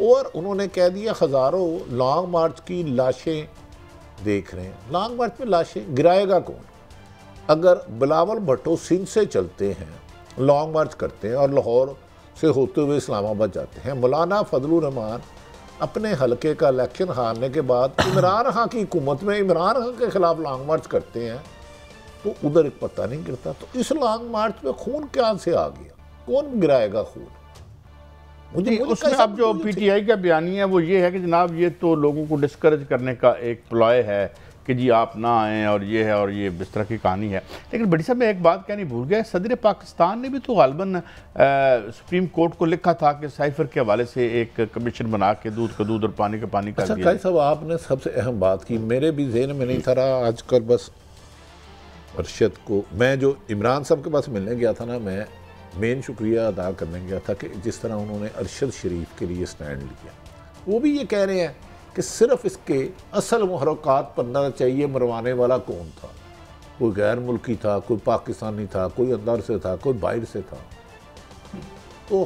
और उन्होंने कह दिया हज़ारों लॉन्ग मार्च की लाशें देख रहे हैं। लॉन्ग मार्च में लाशें गिराएगा कौन? अगर बिलावल भुट्टो सिंध से चलते हैं, लॉन्ग मार्च करते हैं और लाहौर से होते हुए इस्लामाबाद जाते हैं, मौलाना फजलुर रहमान अपने हलके का इलेक्शन हारने के बाद इमरान खान की हुकूमत में इमरान खान के खिलाफ लॉन्ग मार्च करते हैं, तो उधर एक पता नहीं गिरता। तो इस लॉन्ग मार्च में खून क्या से आ गया? कौन गिराएगा खून? मुझे उसमें अब जो पीटीआई का बयानी है वो ये है कि जनाब ये तो लोगों को डिस्करेज करने का एक प्लॉय है कि जी आप ना आएँ और ये है और ये इस तरह की कहानी है। लेकिन बड़ी साहब मैं एक बात कहनी भूल गया, सदर पाकिस्तान ने भी तो गालबन सुप्रीम कोर्ट को लिखा था कि साइफर के हवाले से एक कमीशन बना के दूध का दूध और पानी का पानी कर दिया। साहब आपने सबसे अहम बात की, मेरे भी जहन में नहीं था रहा। आजकल बस अरशद को मैं जो इमरान साहब के पास मिलने गया था ना, मैं मेन शुक्रिया अदा करने गया था कि जिस तरह उन्होंने अरशद शरीफ के लिए स्टैंड लिया। वो भी ये कह रहे हैं कि सिर्फ इसके असल मुहर्रकात पढ़ना चाहिए, मरवाने वाला कौन था? कोई गैर मुल्की था, कोई पाकिस्तानी था, कोई अंदर से था, कोई बाहर से था। तो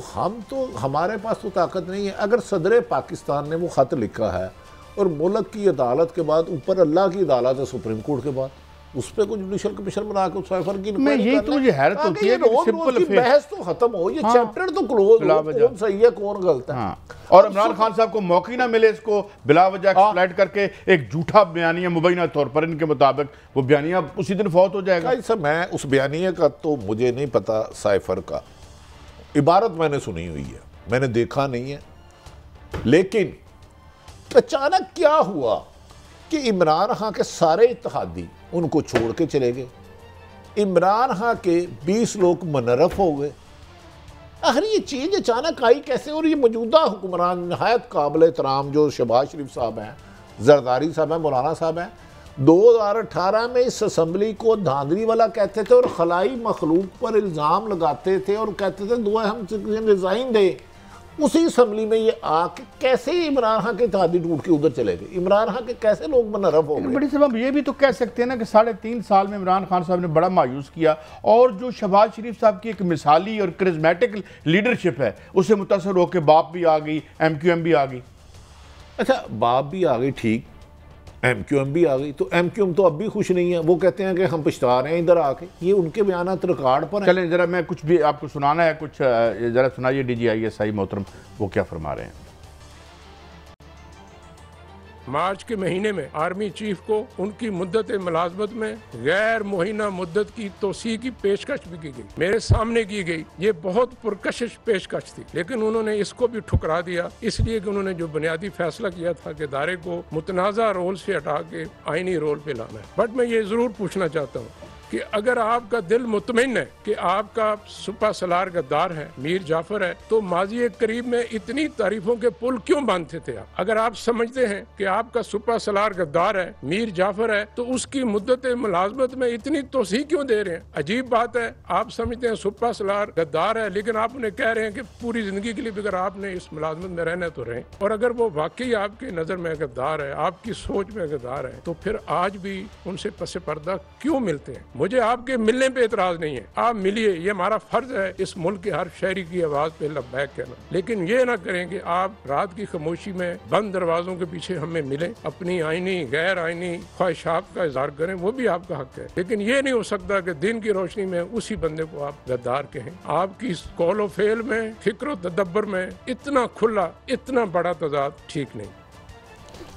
हमारे पास तो ताकत नहीं है। अगर सदर पाकिस्तान ने वो ख़त लिखा है और मुल्क की अदालत के बाद ऊपर अल्लाह की अदालत है सुप्रीम कोर्ट के बाद, उस पर कुछ जुडिशल कमीशन बना के साइफर की यही तो मुझे हैरत होती है कि सिंपल बहस तो खत्म हो, ये चैप्टर तो क्लोज हो, कौन सही है कौन गलत है। और इमरान खान साहब को मौका ना मिले इसको बिला वजह एक्सप्लॉइट करके एक झूठा बयानिया मुबैना तौर पर इनके मुताबिक वो बयानिया उसी दिन फौत हो जाएगा। मैं उस बयानिया का तो मुझे नहीं पता, साइफर का इबारत मैंने सुनी हुई है, मैंने देखा नहीं है। लेकिन अचानक क्या हुआ कि इमरान खान के सारे इत्तेहादी उनको छोड़ के चले गए, इमरान खान के 20 लोग मुनर्रफ हो गए। आखिर ये चीज़ अचानक आई कैसे? और ये मौजूदा हुक्मरान नहायत काबिल एहतराम जो शहबाज शरीफ साहब हैं, जरदारी साहब हैं, मौलाना साहब हैं, 2018 में इस असम्बली को धांधली वाला कहते थे और खलाई मखलूक पर इल्ज़ाम लगाते थे और कहते थे दुआ हम रिज़ाइन दे। उसी असम्बली में ये आके कैसे इमरान खान के इत्तेहादी टूट के उधर चले गए? इमरान खान के कैसे लोग मुनर्रफ हो गए? बड़ी साहब ये भी तो कह सकते हैं ना कि 3.5 साल में इमरान खान साहब ने बड़ा मायूस किया और जो शहबाज शरीफ साहब की एक मिसाली और करिश्मेटिक लीडरशिप है उससे मुतासर होकर बाप भी आ गई, MQM भी आ गई। अच्छा, बाप भी आ गई, ठीक, MQM भी आ गई। तो MQM तो अब भी खुश नहीं है, वो कहते हैं कि हम पछता रहे हैं इधर आके। ये उनके बयानात रिकॉर्ड पर हैं। चलें जरा मैं कुछ भी आपको सुनाना है, कुछ जरा सुनाइए DGISI मोहतरम वो क्या फरमा रहे हैं। मार्च के महीने में आर्मी चीफ को उनकी मुद्दत मुलाजमत में गैर मुहिना मुद्दत की तोसी की पेशकश भी की गई, मेरे सामने की गई। ये बहुत पुरकशिश पेशकश थी, लेकिन उन्होंने इसको भी ठुकरा दिया, इसलिए कि उन्होंने जो बुनियादी फैसला किया था कि इदारे को मुतनाज़ा रोल से हटा के आईनी रोल पे लाना है। बट मैं ये जरूर पूछना चाहता हूँ कि अगर आपका दिल मुतमिन है कि आपका सुपा सलार गद्दार है, मीर जाफर है, तो माजी करीब में इतनी तारीफों के पुल क्यों बांधते थे आप? अगर आप समझते हैं कि आपका सुपा सलार गद्दार है, मीर जाफर है, तो उसकी मुद्दत मुलाजमत में इतनी तोसी क्यों दे रहे हैं? अजीब बात है, आप समझते हैं सुपा सलार गद्दार है, लेकिन आप उन्हें कह रहे हैं कि पूरी जिंदगी के लिए अगर आपने इस मुलाजमत में रहना तो रहें। और अगर वो वाकई आपकी नजर में गद्दार है, आपकी सोच में गद्दार है, तो फिर आज भी उनसे पसे पर्दा क्यों मिलते हैं? मुझे आपके मिलने पे एतराज नहीं है, आप मिलिए, ये हमारा फर्ज है इस मुल्क के हर शहरी की आवाज पे लब्बैक कहना। लेकिन ये ना करें कि आप रात की खामोशी में बंद दरवाजों के पीछे हमें मिलें, अपनी आईनी गैर आईनी ख्वाहिशात का इजहार करें, वो भी आपका हक है। लेकिन ये नहीं हो सकता कि दिन की रोशनी में उसी बंदे को आप गद्दार कहें। आपकी कौलो फेल में, फिक्र तदब्बर में इतना खुला, इतना बड़ा तजाद ठीक नहीं।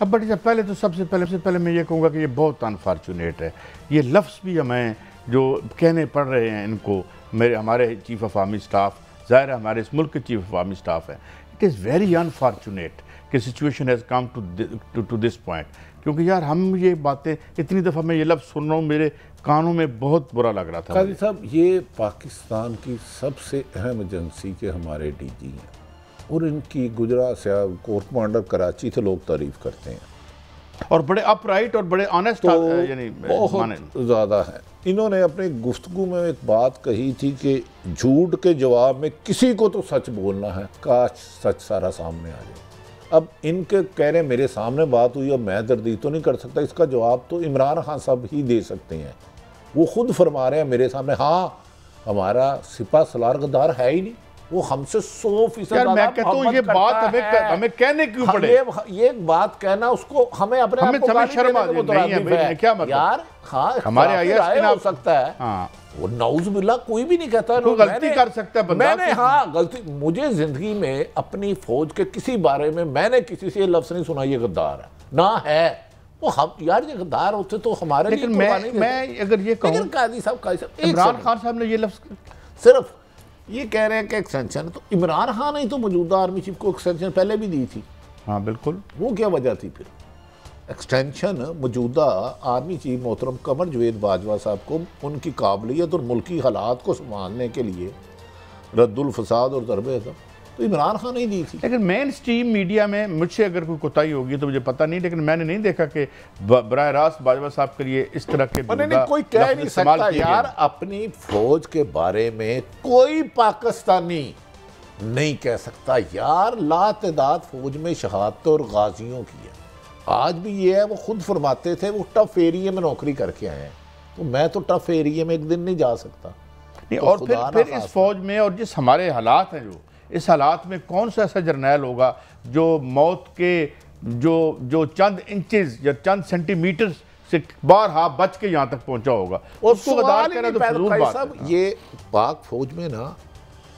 अब बड़ी साहब पहले तो सबसे पहले मैं ये कहूँगा कि ये बहुत अनफॉर्चुनेट है, ये लफ्ज़ भी हमें जो कहने पड़ रहे हैं इनको, हमारे चीफ ऑफ आर्मी स्टाफ, ज़ाहिर है हमारे इस मुल्क के चीफ ऑफ आर्मी स्टाफ है। इट इज़ वेरी अनफॉर्चुनेट कि situation has come to this point, क्योंकि यार हम ये बातें इतनी दफ़ा मैं ये लफ्ज़ सुन रहा हूँ, मेरे कानों में बहुत बुरा लग रहा था। काजी साहब, ये पाकिस्तान की सबसे अहम एजेंसी के हमारे DG हैं और इनकी गुजरा से कोर कमांडर कराची थे, लोग तारीफ़ करते हैं और बड़े अपराइट और बड़े ऑनेस्ट, यानी बहुत ज़्यादा है। इन्होंने अपनी गुफ्तगू में एक बात कही थी कि झूठ के जवाब में किसी को तो सच बोलना है, काश सच सारा सामने आ जाए। अब इनके कह रहे मेरे सामने बात हुई, अब मैं तरदीद तो नहीं कर सकता, इसका जवाब तो इमरान खान साहब ही दे सकते हैं। वो खुद फरमा रहे हैं मेरे सामने, हाँ हमारा सिपा सलार गद्दार है ही नहीं, वो हमसे 100% यार मैं कहता हूँ ये बात हमें कहने क्यों पड़े? ये एक बात कहना उसको हमें अपने आप को गाली शर्म देने को तो राजी है क्या मतलब यार। हाँ, हमारे आईएएस हो सकता है, हाँ वो नाउज बिल्ला कोई भी नहीं कहता कोई गलती कर सकता है बंदा। मैंने हाँ गलती, मुझे जिंदगी में अपनी फौज के किसी बारे में मैंने किसी से ये लफ्ज नहीं सुना ये गद्दार है ना है। वो हम यार ये गद्दार होते तो हमारे लिए लेकिन मैं अगर ये कहूँ काजी साहब इमरान खान साहब ने ये लफ्ज सिर्फ ये कह रहे हैं कि एक्सटेंशन, तो इमरान खान ने तो मौजूदा आर्मी चीफ को एक्सटेंशन पहले भी दी थी। हाँ बिल्कुल, वो क्या वजह थी फिर एक्सटेंशन? मौजूदा आर्मी चीफ मोहतरम कमर जवेद बाजवा साहब को उनकी काबिलियत और मुल्की हालात को संभालने के लिए रद्दुल फसाद और ज़रबे तो इमरान खान ने दी थी। लेकिन मेन स्ट्रीम मीडिया में मुझसे अगर कोई कोताही होगी तो मुझे पता नहीं, लेकिन मैंने नहीं देखा कि बराह रास्त बाजवा साहब के लिए इस तरह के कोई कह नहीं सकता यार अपनी फौज के बारे में कोई पाकिस्तानी नहीं कह सकता यार लातदाद फौज में शहादत और गाजियों की है। आज भी ये है, वो खुद फरमाते थे वो टफ एरिया में नौकरी करके आए हैं, तो मैं तो टफ एरिया में एक दिन नहीं जा सकता नहीं। तो और फिर इस फौज में और जिस हमारे हालात हैं, जो इस हालात में कौन सा ऐसा जर्नैल होगा जो मौत के जो चंद इंचेस या चंद सेंटीमीटर से बारहा बच के यहाँ तक पहुंचा होगा। और उसको गद्दार कहना तो फजूल बात है। ये पाक फौज में ना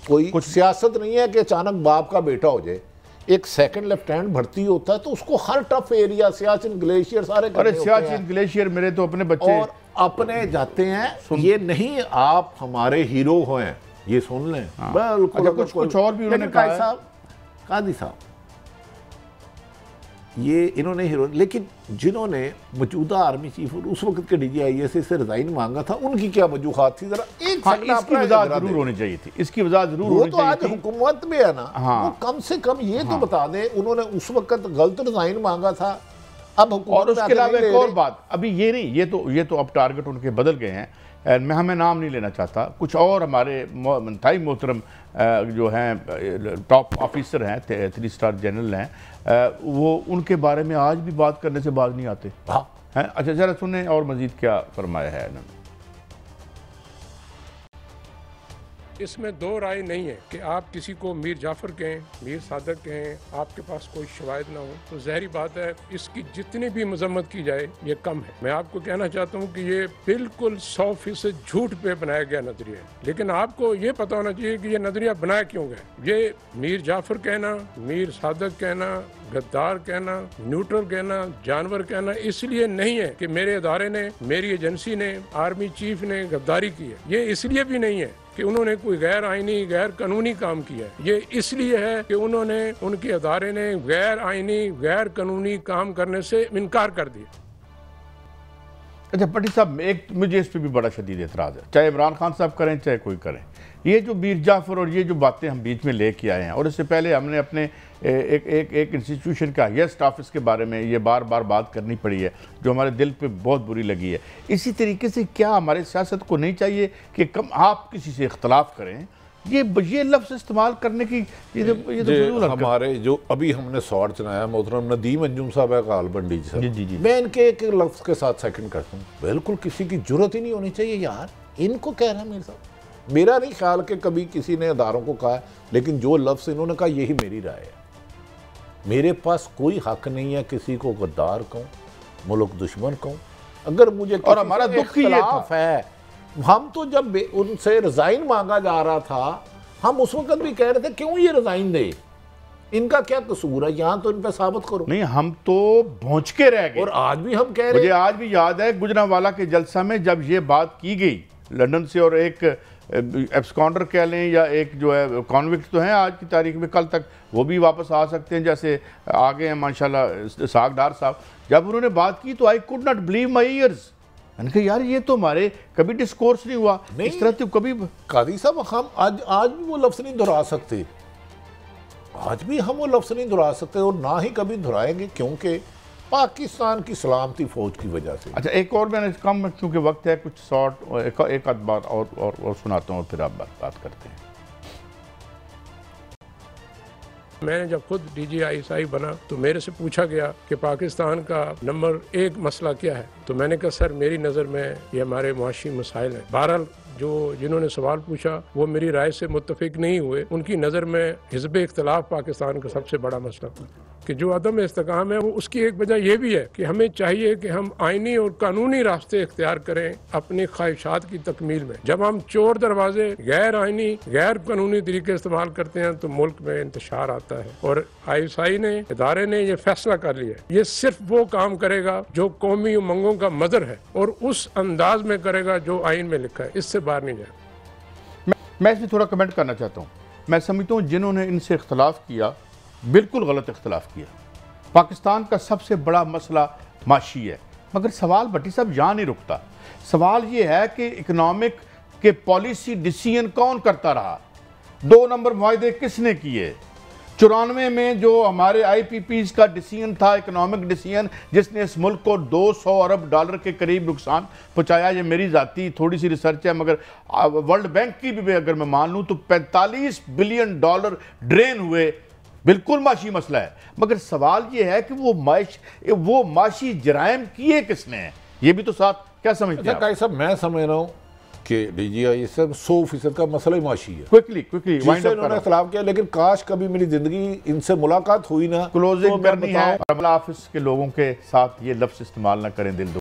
कोई कुछ सियासत नहीं है कि अचानक बाप का बेटा हो जाए। एक सेकंड लेफ्टिनेंट भर्ती होता है तो उसको हर टफ एरिया सियाचिन ग्लेशियर सारे अरे सियाचिन ग्लेशियर मेरे तो अपने बच्चे और अपने जाते हैं। ये नहीं आप हमारे हीरो हैं ये सुन लें। हाँ। बिल्कुल कुछ और भी उन्होंने कहा साहब कादी साहब ये इन्होंने हीरो, लेकिन जिन्होंने मौजूदा आर्मी चीफ और उस वक्त के DGIS से रिजाइन मांगा था उनकी क्या वजूहात थी? जरा एक इसकी वजाहत जरूर होनी चाहिए थी, इसकी वजाहत जरूर होनी चाहिए थी। वो तो आज हुकूमत में है ना। हाँ। वो कम से कम ये तो बता दें उन्होंने उस वक्त गलत रिजाइन मांगा था। अब और उसके अलावा एक और बात, अभी ये नहीं, ये तो अब टारगेट उनके बदल गए हैं। मैं हमें नाम नहीं लेना चाहता, कुछ और हमारे इंतहाई मोहतरम जो हैं टॉप ऑफिसर हैं, 3 स्टार जनरल हैं, वो उनके बारे में आज भी बात करने से बाज नहीं आते हैं। अच्छा ज़रा सुने और मज़ीद क्या फरमाया है इन्होंने। इसमें दो राय नहीं है कि आप किसी को मीर जाफर कहें, मीर सादक कहें, आपके पास कोई शवाहिद ना हो तो ज़ाहिर बात है इसकी जितनी भी मजम्मत की जाए ये कम है। मैं आपको कहना चाहता हूँ कि ये बिल्कुल 100% झूठ पे बनाया गया नजरिया है। लेकिन आपको ये पता होना चाहिए कि ये नजरिया बनाया क्यों गया। ये मीर जाफर कहना, मीर सादक कहना, गद्दार कहना, न्यूट्रल कहना, जानवर कहना इसलिए नहीं है कि मेरे इदारे ने, मेरी एजेंसी ने, आर्मी चीफ ने गद्दारी की है। ये इसलिए भी नहीं है कि उन्होंने कोई गैर आईनी गैर कानूनी काम किया है। ये इसलिए है कि उन्होंने, उनके अदारे ने गैर आईनी गैर कानूनी काम करने से इनकार कर दिया। अच्छा भट्टी साहब, एक मुझे इस पर भी बड़ा शदीद एतराज़ है, चाहे इमरान खान साहब करें चाहे कोई करें, ये जो मीर जाफर और ये जो बातें हम बीच में लेके आए हैं, और इससे पहले हमने अपने एक इंस्टीट्यूशन का हाईएस्ट ऑफिस के बारे में ये बार बार बात करनी पड़ी है जो हमारे दिल पे बहुत बुरी लगी है। इसी तरीके से क्या हमारे सियासत को नहीं चाहिए कि कम आप किसी से इख्तलाफ करें? ये लफ्ज़ इस्तेमाल करने की ये तो हमारे जो अभी हमने शॉर्ट चलाया मोहतरम नदीम अंजुम साहब है कालबंडी जी, जी मैं इनके एक लफ्ज़ के साथ सेकंड करता हूँ। बिल्कुल किसी की जरूरत ही नहीं होनी चाहिए यार, इनको कह रहा है मेरे साथ। मेरा नहीं ख्याल कि कभी किसी ने अदारों को कहा है, लेकिन जो लफ्ज़ इन्होंने कहा यही मेरी राय है। मेरे पास कोई हक नहीं है किसी को गद्दार कहूँ, मुल्क दुश्मन कहूँ। अगर मुझे और हमारा दुख ही ये है, हम तो जब उनसे रिजाइन मांगा जा रहा था हम उस वक्त भी कह रहे थे क्यों ये रिजाइन दे, इनका क्या कसूर है, यहाँ तो इन पे साबित करो। नहीं, हम तो भौंच के रह गए। और आज भी हम कह रहे हैं, मुझे आज भी याद है गुजरांवाला के जलसा में जब ये बात की गई लंदन से, और एक एब्सकॉन्डर कह लें या एक जो है कॉन्विक्ट तो हैं आज की तारीख में, कल तक वो भी वापस आ सकते हैं, जैसे आ गए हैं माशाल्लाह सागदार साहब। जब उन्होंने बात की तो I could not believe my years. मैंने कहा यार ये तो हमारे कभी डिस्कोर्स नहीं हुआ इस तरह तो कभी। कादी साहब हम आज भी वो लफ्ज़ नहीं दोहरा सकते, आज भी हम वो लफ्ज़ नहीं दोहरा सकते और ना ही कभी दोहराएंगे, क्योंकि पाकिस्तान की सलामती फौज की वजह से। अच्छा एक और मैंने कम, चूँकि वक्त है कुछ शॉर्ट एक आध बात और सुनाता हूँ और फिर आप बात करते हैं। मैंने जब खुद DGISI बना तो मेरे से पूछा गया कि पाकिस्तान का नंबर 1 मसला क्या है, तो मैंने कहा सर मेरी नज़र में ये हमारे मुआशी मसाइल हैं। बहरहाल जो जिन्होंने सवाल पूछा वो मेरी राय से मुत्तफिक नहीं हुए, उनकी नज़र में हिज़्ब इख्तिलाफ पाकिस्तान का सबसे बड़ा मसला कि जो अदम इस्तेकाम है वो उसकी एक वजह यह भी है कि हमें चाहिए कि हम आइनी और कानूनी रास्ते इख्तियार करें अपनी ख्वाहिशात की तकमील में। जब हम चोर दरवाजे गैर आइनी गैर कानूनी तरीके इस्तेमाल करते हैं तो मुल्क में इंतशार आता है। और ISI ने इदारे ने यह फैसला कर लिया है ये सिर्फ वो काम करेगा जो कौमी उमंगों का मदर है और उस अंदाज में करेगा जो आइन में लिखा है, इससे बाहर नहीं जाए। मैं इसमें थोड़ा कमेंट करना चाहता हूँ। मैं समझता हूँ जिन्होंने इनसे इख्तलाफ किया बिल्कुल गलत इख्तलाफ किया। पाकिस्तान का सबसे बड़ा मसला माशी है, मगर सवाल भट्टी साहब यहाँ नहीं रुकता। सवाल ये है कि इकनॉमिक के पॉलिसी डिसीजन कौन करता रहा, 2 नंबर मुआहदे किसने किए, 94 में जो हमारे IPPs का डिसीजन था, इकनॉमिक डिसीजन, जिसने इस मुल्क को $200 अरब के करीब नुकसान पहुँचाया। ये मेरी ज़ाती थोड़ी सी रिसर्च है, मगर वर्ल्ड बैंक की भी अगर मैं मान लूँ तो $45 बिलियन ड्रेन हुए। बिल्कुल माशी मसला है, मगर सवाल ये है कि वो माशी जराइम किए किसने हैं, ये भी तो साथ क्या समझते हैं? काई साहब, मैं समझ रहा हूँ कि DGI सब 100% का मसला ही माशी है। क्विकली उन्होंने इख्तिलाफ किया, लेकिन काश कभी मेरी जिंदगी इनसे मुलाकात हुई ना। क्लोजिंग करनी है। ऑफिस के लोगों के साथ ये लफ्ज़ इस्तेमाल ना करें दिल